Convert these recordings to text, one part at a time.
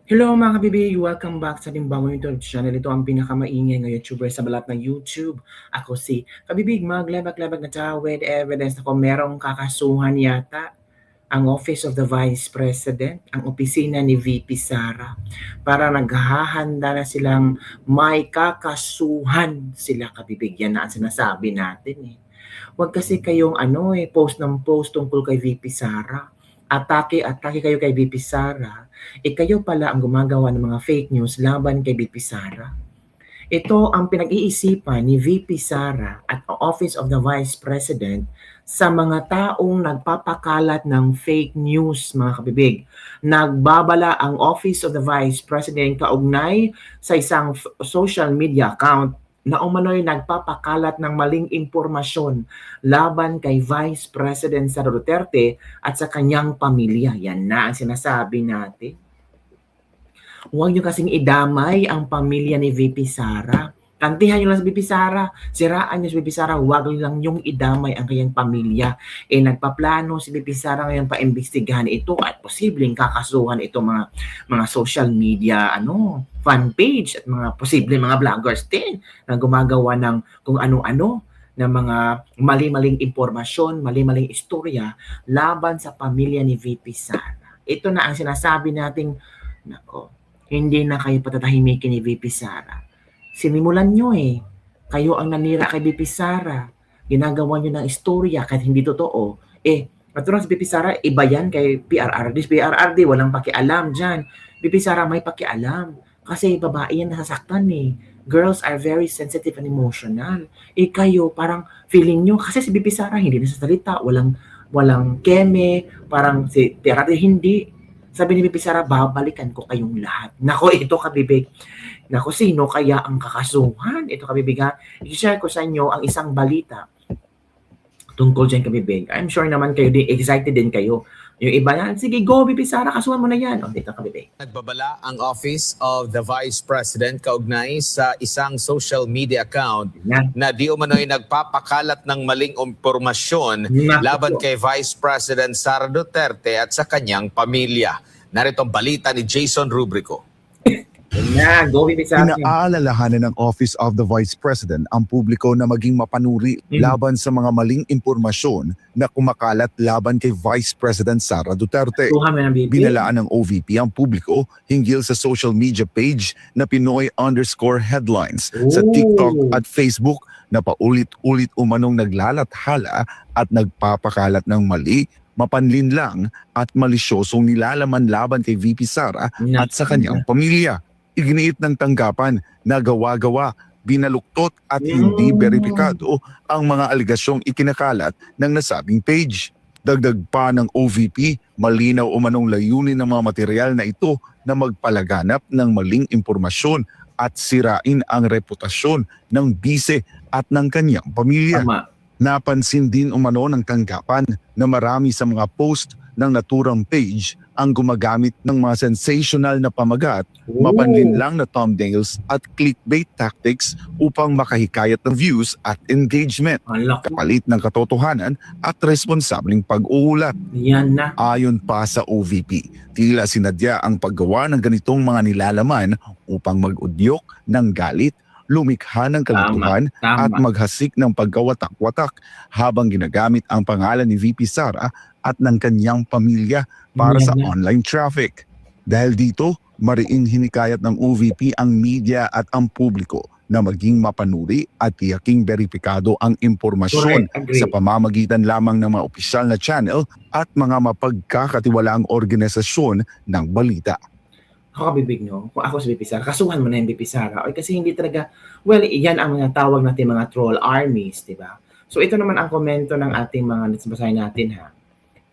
Hello mga kabibig! Welcome back sa ating bagong YouTube channel. Ito ang pinakamaingay ng YouTuber sa balat ng YouTube. Ako si Kabibig, maglabag-labag na tao with evidence na kung merong kakasuhan yata ang Office of the Vice President, ang opisina ni VP Sara. Para naghahanda na silang may kakasuhan sila kabibig. Yan na ang sinasabi natin eh. Huwag kasi kayong post ng post tungkol kay VP Sara. Atake kayo kay VP Sara, kayo pala ang gumagawa ng mga fake news laban kay VP Sara. Ito ang pinag-iisipan ni VP Sara at Office of the Vice President sa mga taong nagpapakalat ng fake news, mga kabibig. Nagbabala ang Office of the Vice President kaugnay sa isang social media account na umano'y nagpapakalat ng maling impormasyon laban kay Vice President Sara Duterte at sa kanyang pamilya. Yan na ang sinasabi natin. Huwag niyo kasing idamay ang pamilya ni VP Sara. Kantihan niyo lang si VP Sara, siraan niyo si VP Sara, huwag lang yung idamay ang kanyang pamilya. Nagpaplano si VP Sara ngayon paimbestigahan ito at posibleng kakasuhan ito mga social media fan page at mga posibleng mga vloggers din na gumagawa ng kung ano-ano na mga mali-maling impormasyon, mali-maling istorya laban sa pamilya ni VP Sara. Ito na ang sinasabi nating nako, hindi na kayo patatahimikin ni VP Sara. Sinimulan nyo eh. Kayo ang nanira kay VP Sara. Ginagawa nyo ng istorya kahit hindi totoo. Naturang si VP Sara, iba yan kay PRRD. PRRD, walang pakialam dyan. VP Sara may pakialam. Kasi babae yan nasasaktan eh. Girls are very sensitive and emotional. Kayo, parang feeling nyo, kasi si VP Sara hindi nasasalita, walang keme, parang si PRRD hindi. Sabi ni VP Sara, babalikan ko kayong lahat. Nako, ito kabibig. Nako, sino kaya ang kakasuhan? Ito kabibig ha. I-share ko sa inyo ang isang balita tungkol dyan kabibig. I'm sure naman kayo din, excited din kayo. Yung iba yan, sige go VP Sara, kasuhan mo na yan. O, dito kabibig. Nagbabala ang Office of the Vice President kaugnay sa isang social media account na di umano'y nagpapakalat ng maling impormasyon laban kay Vice President Sara Duterte at sa kanyang pamilya. Narito ang balita ni Jason Rubrico. Go VP Sara. Inaalalahanan ng Office of the Vice President ang publiko na maging mapanuri laban sa mga maling impormasyon na kumakalat laban kay Vice President Sara Duterte. Binalaan ng OVP ang publiko hinggil sa social media page na Pinoy_headlines sa TikTok at Facebook na paulit-ulit umanong naglalathala at nagpapakalat ng mali, mapanlinlang at malisyosong nilalaman laban kay VP Sara at sa kanyang pamilya. Iginiit ng tanggapan na gawa-gawa, binaluktot at hindi beripikado ang mga aligasyong ikinakalat ng nasabing page. Dagdag pa ng OVP, malinaw umanong layunin ng mga material na ito na magpalaganap ng maling impormasyon at sirain ang reputasyon ng bise at ng kanyang pamilya. Napansin din umano ng tanggapan na marami sa mga post ng naturang page ang gumagamit ng mga sensational na pamagat, mapanlinlang na thumbnails at clickbait tactics upang makahikayat ng views at engagement, kapalit ng katotohanan at responsableng pag-uulat. Yan na. Ayon pa sa OVP, tila sinadya ang paggawa ng ganitong mga nilalaman upang mag-udyok ng galit, lumikha ng kalituhan at maghasik ng pagkawatak-watak habang ginagamit ang pangalan ni VP Sara at ng kanyang pamilya para sa online traffic. Dahil dito, mariing hinikayat ng OVP ang media at ang publiko na maging mapanuri at tiyaking beripikado ang impormasyon sa pamamagitan lamang ng mga opisyal na channel at mga mapagkakatiwalaang organisasyon ng balita. Ako kabibig nyo, kung ako si VP Sara, kasuhan mo na yung VP Sara. Kasi hindi talaga, well, yan ang mga tawag natin mga troll armies, di ba? So ito naman ang komento ng ating mga basahin natin ha.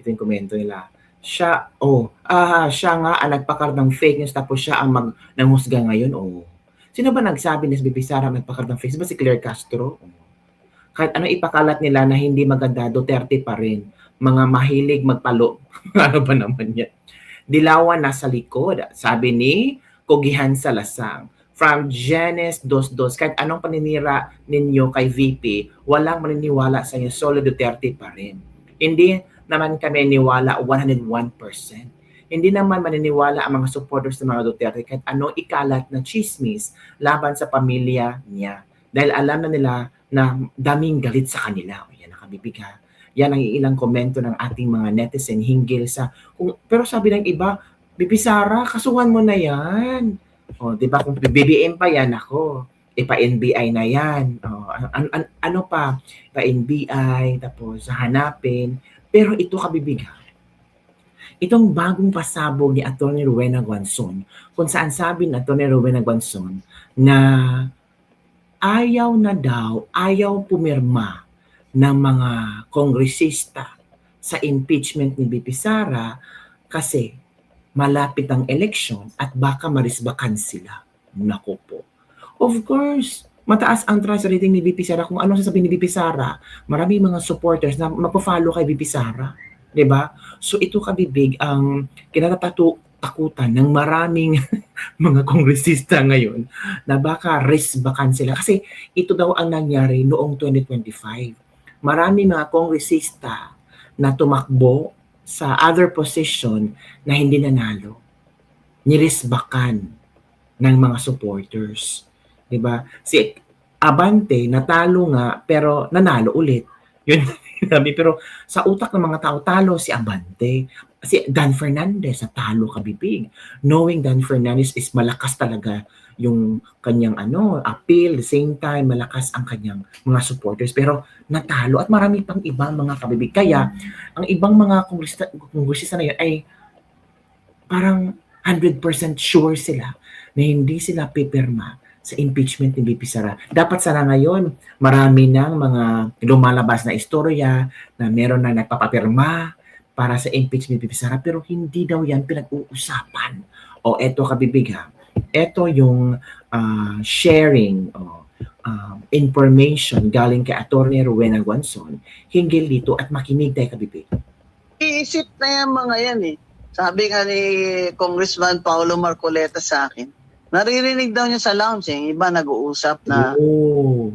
Ito yung komento nila. Siya nga ang nagpakalat ng fake news tapos siya ang nanghusga ngayon. Sino ba nagsabi ni VP Sara nagpakalat ng fake news? Ba si Claire Castro? Kahit ano ipakalat nila na hindi maganda, Duterte pa rin. Mga mahilig magpalo. Ano ba naman yan? Dilawan nasa likod, sabi ni Kugihan Salasang. From Janice Dos, kahit anong paninira ninyo kay VP, walang maniniwala sa inyo, solo Duterte pa rin. Hindi naman kami niwala 101%. hindi naman maniniwala ang mga supporters ng mga Duterte kahit anong ikalat na chismis laban sa pamilya niya. Dahil alam na nila na daming galit sa kanila. O yan, nakabibig ha. Yan ang ilang komento ng ating mga netizen hinggil sa... pero sabi ng iba, Bibi Sara, kasuhan mo na yan. O, di ba kung BBM pa yan ako, pa-NBI na yan. O, ano pa? Pa-NBI, tapos hanapin. Pero ito kabibig ha. Itong bagong pasabog ni Atty. Rowena Guanzon, kung saan sabi ni Atty. Rowena Guanzon na ayaw pumirma ng mga kongresista sa impeachment ni BP Sara kasi malapit ang eleksyon at baka marisbakan sila. Naku po. Of course, mataas ang trust rating ni BP Sara. Kung ano sasabihin ni BP Sara, maraming mga supporters na magpo-follow kay BP Sara. 'Di ba? So ito kabibig ang kinatatakutan ng maraming mga kongresista ngayon na baka risbakan sila. Kasi ito daw ang nangyari noong 2025. Maraming mga kongresista na tumakbo sa other position na hindi nanalo. Nirisbakan ng mga supporters. 'Di ba? Si Abante natalo nga pero nanalo ulit. Yun pero sa utak ng mga tao talo si Abante. Si Dan Fernandez natalo kabibig. Knowing Dan Fernandez is malakas talaga yung kanyang appeal, the same time malakas ang kanyang mga supporters pero natalo at marami pang ibang mga kabibig. Kaya ang ibang mga kongresista na yun ay parang 100% sure sila na hindi sila pipirma sa impeachment ni BP Sara. Dapat sana ngayon marami ng mga lumalabas na istorya na meron na nagpapapirma para sa impeachment ni BP Sara pero hindi daw yan pinag-uusapan. O eto kabibig ha. Ito yung sharing information galing kay Atty. Rowena Guanzon hinggil dito at makinig tayo kabibig. Iisip na yung mga yan eh. Sabi nga ni Congressman Paulo Marcoleta sa akin, naririnig daw niya sa lounge eh. Iba nag-uusap na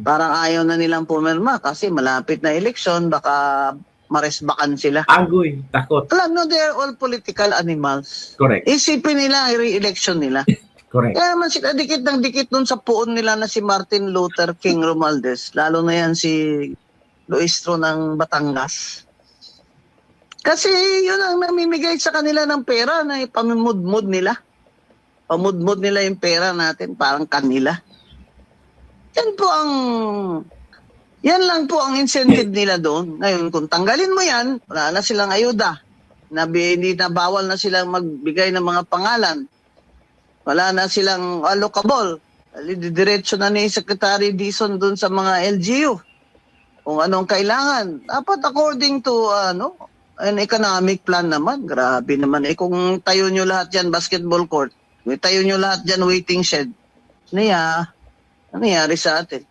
parang ayaw na nilang pumirma kasi malapit na eleksyon, baka maresbakan sila. Agoy, takot. Alam no, they're all political animals. Correct. Isipin nila ang re-election nila. Correct. Kaya naman sila dikit ng dikit dun sa puon nila na si Martin Luther King Romualdez. Lalo na yan si Luistro ng Batangas. Kasi yun ang namimigay sa kanila ng pera na ipamumudmud nila. Pamudmud nila yung pera natin parang kanila. Yan lang po ang incentive nila doon. Ngayon, kung tanggalin mo yan, wala na silang ayuda. Hindi na bawal na silang magbigay ng mga pangalan. Wala na silang allocable. Diretso na ni Secretary Dizon doon sa mga LGU. Kung anong kailangan. Dapat according to an economic plan naman. Grabe naman. Kung tayo nyo lahat yan, basketball court, tayo nyo lahat dyan, waiting shed, nangyari sa atin?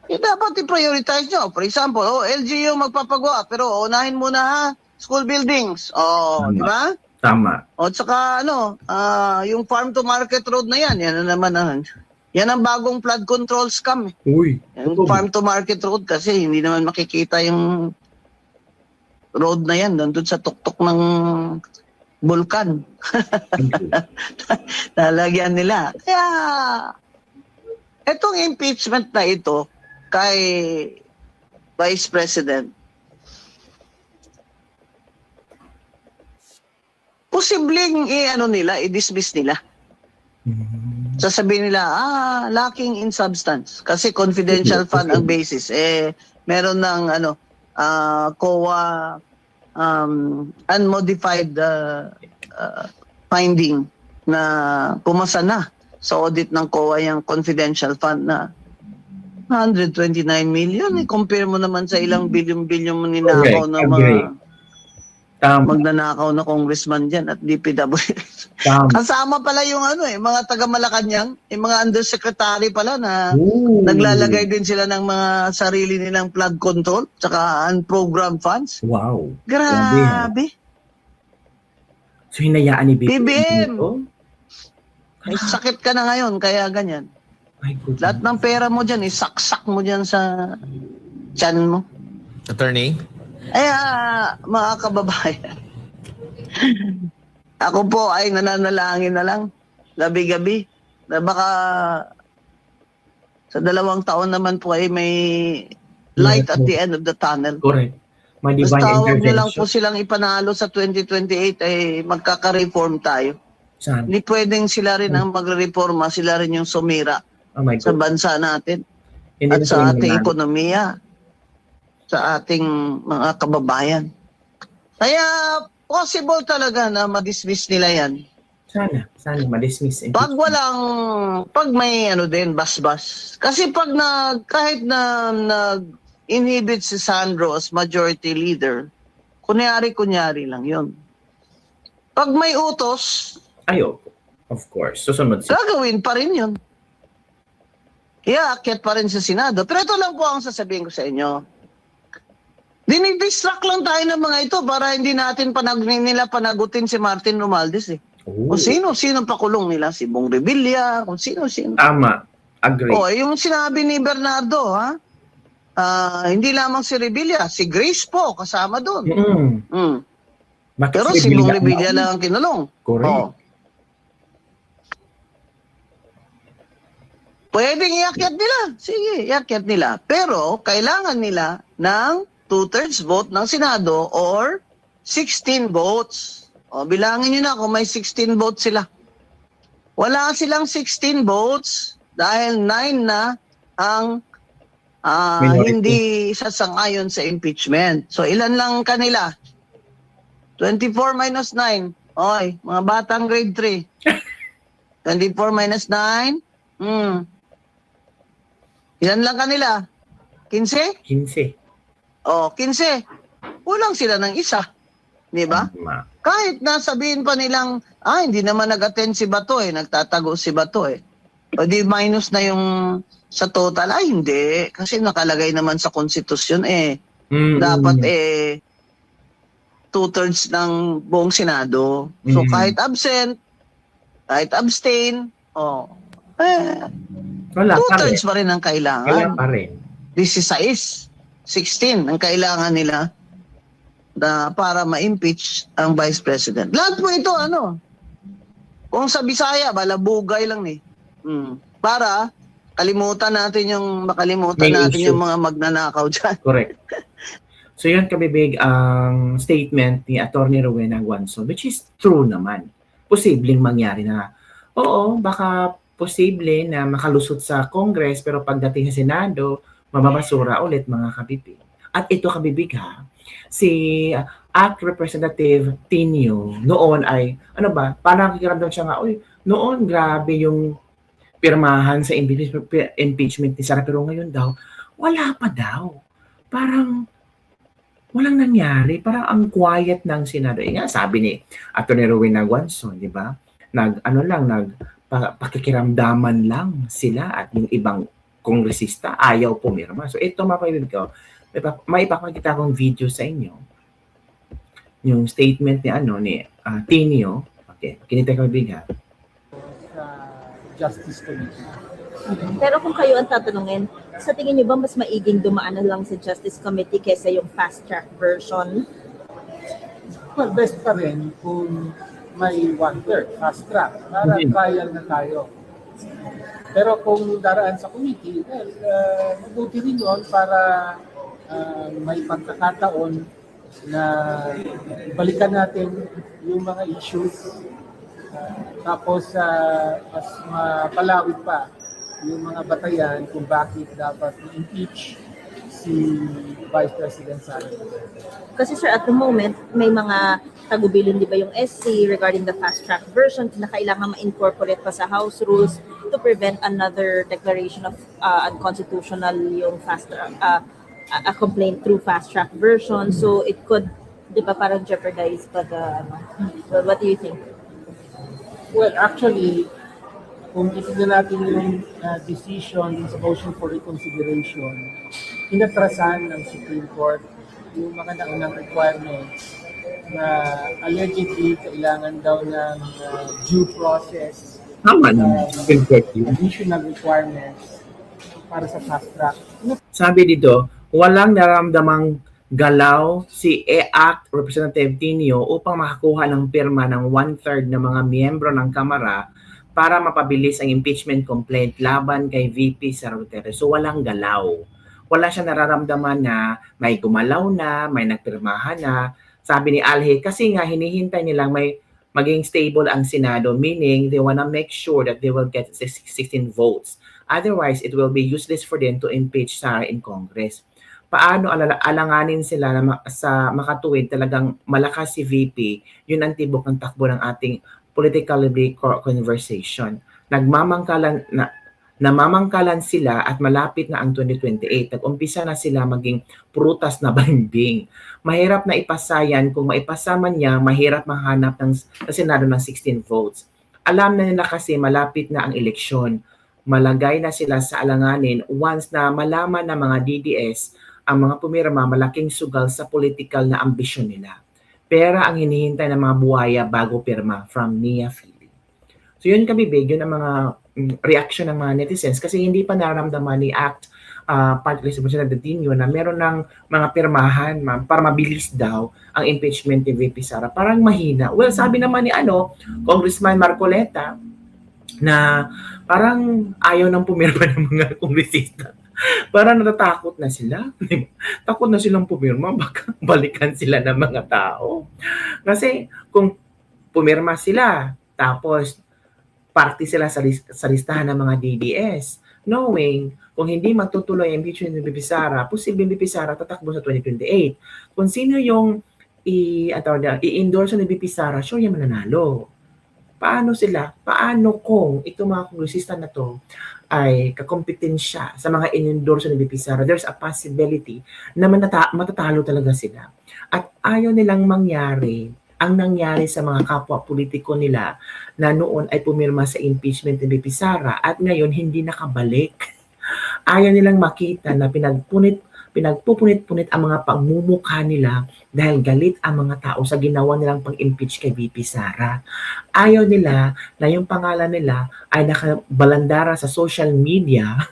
Dapat i-prioritize nyo. For example, LGU magpapagawa, pero unahin muna ha, school buildings. Di ba? Tama. O tsaka yung farm to market road na yan na naman yan ang bagong flood control scam. Uy. Yung farm to market road kasi hindi naman makikita yung road na yan doon sa tuktok ng bulkan. Lalagyan nila. Kaya etong impeachment na ito kay Vice President, posibleng i-dismiss nila. Sasabihin nila, lacking in substance. Kasi confidential fund ang basis. Meron ng COA unmodified finding na pumasa na sa audit ng COA yung confidential fund na 129 million. Compare mo naman sa ilang bilyon-bilyon mo ninakaw na mga magnanakaw na congressman dyan at DPWH. Kasama pala yung mga taga-Malacanang, yung mga undersecretary pala na naglalagay din sila ng mga sarili nilang flood control tsaka unprogrammed funds. Wow. Grabe. So hinayaan ni BBM. Ay, sakit ka na ngayon, kaya ganyan. Lahat ng pera mo dyan, isaksak mo dyan sa tiyan mo. Attorney? Ay, mga kababayan. Ako po ay nananalangin na lang, gabi-gabi, na baka sa 2 taon naman po ay may light at the end of the tunnel. Correct. May divine Basta huwag nyo lang intervention. po silang ipanalo sa 2028 ay magkaka-reform tayo. Saan? Hindi pwedeng sila rin ang magre-reforma, sila rin yung sumira Oh my sa God. bansa natin Hindi at na sa po ating yun, ekonomiya, sa ating mga kababayan. Kaya possible talaga na ma-dismiss nila yan. Sana ma-dismiss. Pag may ano din, basbas. Kasi kahit na nag-inhibit si Sandro as majority leader, kunyari lang yun. Pag may utos, Ayo, of course. Susunod siya. gagawin pa rin yun. Iaakit pa rin sa Senado. Pero ito lang po ang sasabihin ko sa inyo. Dinidistract lang tayo ng mga ito para hindi natin nila panagutin si Martin Romualdez eh. Oh, Kung sino pakulong nila, si Bong Revilla, kung sino. tama. Agree. Oh, yung sinabi ni Bernardo, ha? Hindi lamang si Revilla, si Grace po kasama doon. Mm. Bakit Pero si Bong Revilla lang ang kinulong. Correct. Oh. Pwedeng iakyat nila. Sige, iakyat nila. Pero kailangan nila ng 2/3 vote ng Senado or 16 votes. O, bilangin nyo na kung may 16 votes sila. Wala silang 16 votes dahil 9 na ang Minority. hindi sasang-ayon sa impeachment. So, ilan lang kanila? 24 minus 9. Oy, mga batang grade 3. 24 minus 9. Ilan lang kanila? 15? 15. O, 15. Kulang sila ng isa. Di ba? Tama. Kahit na sabihin pa nilang, hindi naman nag-attend si Bato eh, nagtatago si Bato eh. O di minus na yung sa total. Ay, hindi. Kasi nakalagay naman sa konstitusyon eh. Dapat 2/3 ng buong Senado. So kahit absent, kahit abstain, Wala pa rin. 2/3 pa rin ang Wala kailangan. pa rin. 16 ang kailangan nila na para ma-impeach ang Vice President. Lahat po ito, kung sa Bisaya, balabugay lang eh. Para makalimutan May natin issue. yung mga magnanakaw dyan. Correct. So yan kabibig ang statement ni Attorney Rowena Guanzon, which is true naman. Posibleng mangyari na, oo, baka posible na makalusot sa Congress pero pagdating sa Senado, mababasura ulit mga kabibig. At ito kabibig si Act Representative Tinio noon ay, parang nakikiramdam siya nga, noon grabe yung pirmahan sa impeachment ni Sara, pero ngayon daw, wala pa daw. Parang walang nangyari, parang ang quiet ng Senado. Sabi ni Atty. Rowena Guanzon, di ba? Pakikiramdaman lang sila at yung ibang kongresista ayaw pumirma. So ito mapapibig ko, may ipapakita akong video sa inyo. Yung statement ni Tinio. Okay, kinita ko biga. Justice Committee. Pero kung kayo ang tatanungin, sa tingin niyo ba mas maiging dumaan na lang sa Justice Committee kaysa yung fast track version? Well, best pa rin kung may 1/3 fast track para trial na tayo. Pero kung daraan sa committee, mabuti rin yun para may pagkakataon na balikan natin yung mga issues. Tapos mas mapalawig pa yung mga batayan kung bakit dapat i-impeach si Vice President Sara Duterte. Kasi sir, at the moment, may mga tagubilin, di ba yung SC regarding the fast track version na kailangan ma-incorporate pa sa House rules to prevent another declaration of unconstitutional yung a complaint through fast track version. So it could, di ba, parang jeopardize pa so what do you think? Well, actually, kung itignan natin yung decision sa motion for reconsideration, inatrasan ng Supreme Court yung mga naunang requirements na allegedly kailangan daw ng due process, Tama naman. additional requirements para sa fast track. Sabi dito, walang naramdamang galaw si ACT Representative Tinio upang makakuha ng pirma ng 1/3 ng mga miyembro ng Kamara para mapabilis ang impeachment complaint laban kay VP Sara Duterte. So walang galaw. Wala siya nararamdaman na may gumalaw na, may nagpirmahan na. Sabi ni Alhe, kasi nga hinihintay nilang may maging stable ang Senado, meaning they wanna make sure that they will get 16 votes. Otherwise, it will be useless for them to impeach Sara in Congress. Paano alanganin sila na sa makatuwid talagang malakas si VP, yun ang tibok ng takbo ng ating politically conversation. Namamangkalan sila at malapit na ang 2028. Nag-umpisa na sila maging prutas na balimbing. Mahirap na ipasayan, kung maipasa man niya, mahirap mahanap sa Senado ng 16 votes. Alam na nila kasi malapit na ang eleksyon. Malagay na sila sa alanganin once na malaman ng mga DDS ang mga pumirma, malaking sugal sa political na ambisyon nila. Pera ang hinihintay ng mga buhaya bago pirma, from Nia Philip. So yun kabibig, yun ang mga reaction ng mga netizens kasi hindi pa naramdaman ni ACT Party List Representative Tinio na meron ng mga pirmahan para mabilis daw ang impeachment ni VP Sara. Parang mahina. Well, sabi naman ni Congressman Marcoleta na parang ayaw nang pumirma ng mga kongresista. Parang natatakot na sila. Takot na silang pumirma, baka balikan sila ng mga tao. Kasi kung pumirma sila, tapos party sila sa listahan ng mga DDS, knowing kung hindi matutuloy ang impeachment ni VP Sara, posibleng VP Sara tatakbo sa 2028. Kung sino yung i-endorse ni VP Sara, sure yung mananalo. Paano sila? Paano kung itong mga kongresista na to ay kakompetensya sa mga in-endorse ni VP Sara? There's a possibility na matatalo talaga sila. At ayaw nilang mangyari ang nangyari sa mga kapwa politiko nila na noon ay pumirma sa impeachment ni VP Sara at ngayon hindi nakabalik. Ayaw nilang makita na pinagpupunit-punit ang mga pagmumukha nila dahil galit ang mga tao sa ginawa nilang pag-impeach kay VP Sara. Ayaw nila na yung pangalan nila ay nakabalandara sa social media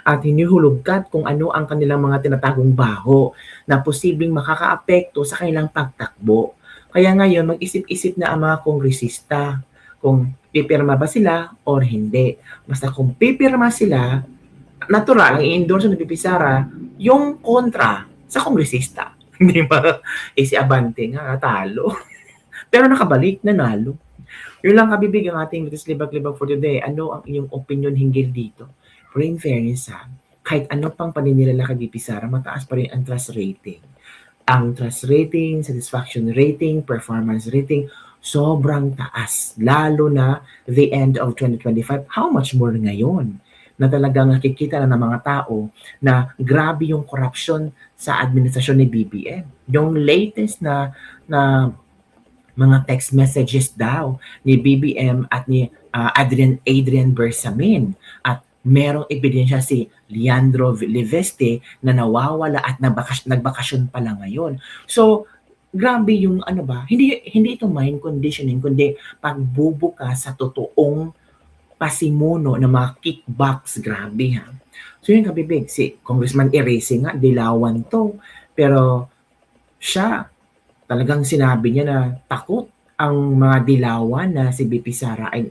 at hinihulugkat kung ano ang kanilang mga tinatagong baho na posibleng makakaapekto sa kanilang pagtakbo. Kaya ngayon, mag-isip-isip na ang mga kongresista kung pipirma ba sila or hindi. Basta kung pipirma sila, natural, ang i-endorse ng VP Sara, yung kontra sa kongresista. Hindi ba? Si Abante nga, talo. Pero nakabalik, nanalo. Yun lang kabibig ang ating Litis Libag-Libag for today. Ano ang iyong opinion hinggil dito? Pero in fairness kahit ano pang paninilala kay VP Sara, mataas pa rin ang trust rating. Ang trust rating, satisfaction rating, performance rating, sobrang taas. Lalo na the end of 2025. How much more ngayon? Na talagang nakikita na ng mga tao na grabe yung corruption sa administrasyon ni BBM. Yung latest na mga text messages daw ni BBM at ni Adrian Bersamin. At merong ebidensya si Leandro Liveste na nawawala at nagbakasyon pala ngayon. So, grabe yung hindi ito mind conditioning, kundi pagbubuka sa totoong pasimuno ng mga kickbacks. Grabe So yun kabibig, si Congressman Erese nga, dilawan to. Pero siya, talagang sinabi niya na takot ang mga dilawan na si VP Sara ay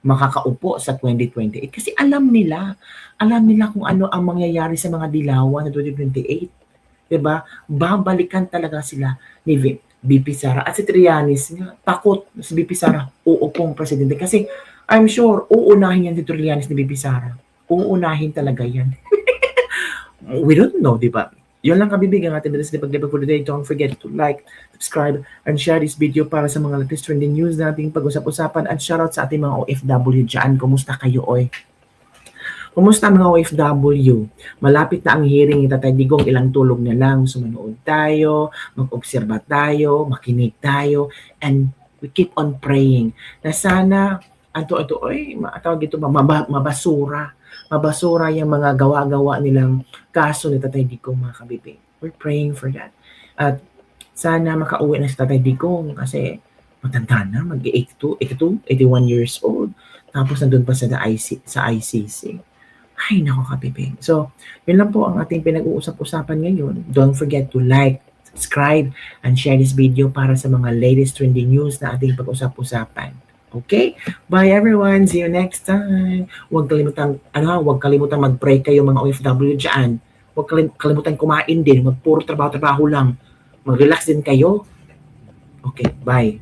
makakaupo sa 2028 kasi alam nila kung ano ang mangyayari sa mga dilawan na 2028. Diba? Babalikan talaga sila ni VP Sara. At si Trillanes nga, takot si VP Sara uupong presidente kasi I'm sure uunahin yan si Trillanes ni VP Sara. Uunahin talaga yan. We don't know, diba? Yun lang kabibig ang ating Litis Libag-Libag for today. Don't forget to like, subscribe, and share this video para sa mga latest trending news nating pag-usap-usapan at shoutout sa ating mga OFW dyan. Kumusta kayo, oy? Kumusta mga OFW? Malapit na ang hearing ni Tatay Digong, ilang tulog na lang. Sumanood tayo, mag-obserba tayo, makinig tayo, and we keep on praying na sana mabasura yung mga gawa-gawa nilang kaso ni Tatay Digong, mga kabibig. We're praying for that. At sana makauwi na si Tatay Digong kasi matanda na, mag-82, 81 years old. Tapos nandun pa sa ICC. Ay, nako kapipig. So, yun lang po ang ating pinag-uusap-usapan ngayon. Don't forget to like, subscribe, and share this video para sa mga latest trending news na ating pag-usap-usapan. Okay? Bye everyone. See you next time. Huwag kalimutan mag-pray kayo mga OFW dyan. Huwag kalimutan kumain din. Puro trabaho-trabaho lang. Mag-relax din kayo. Okay, bye.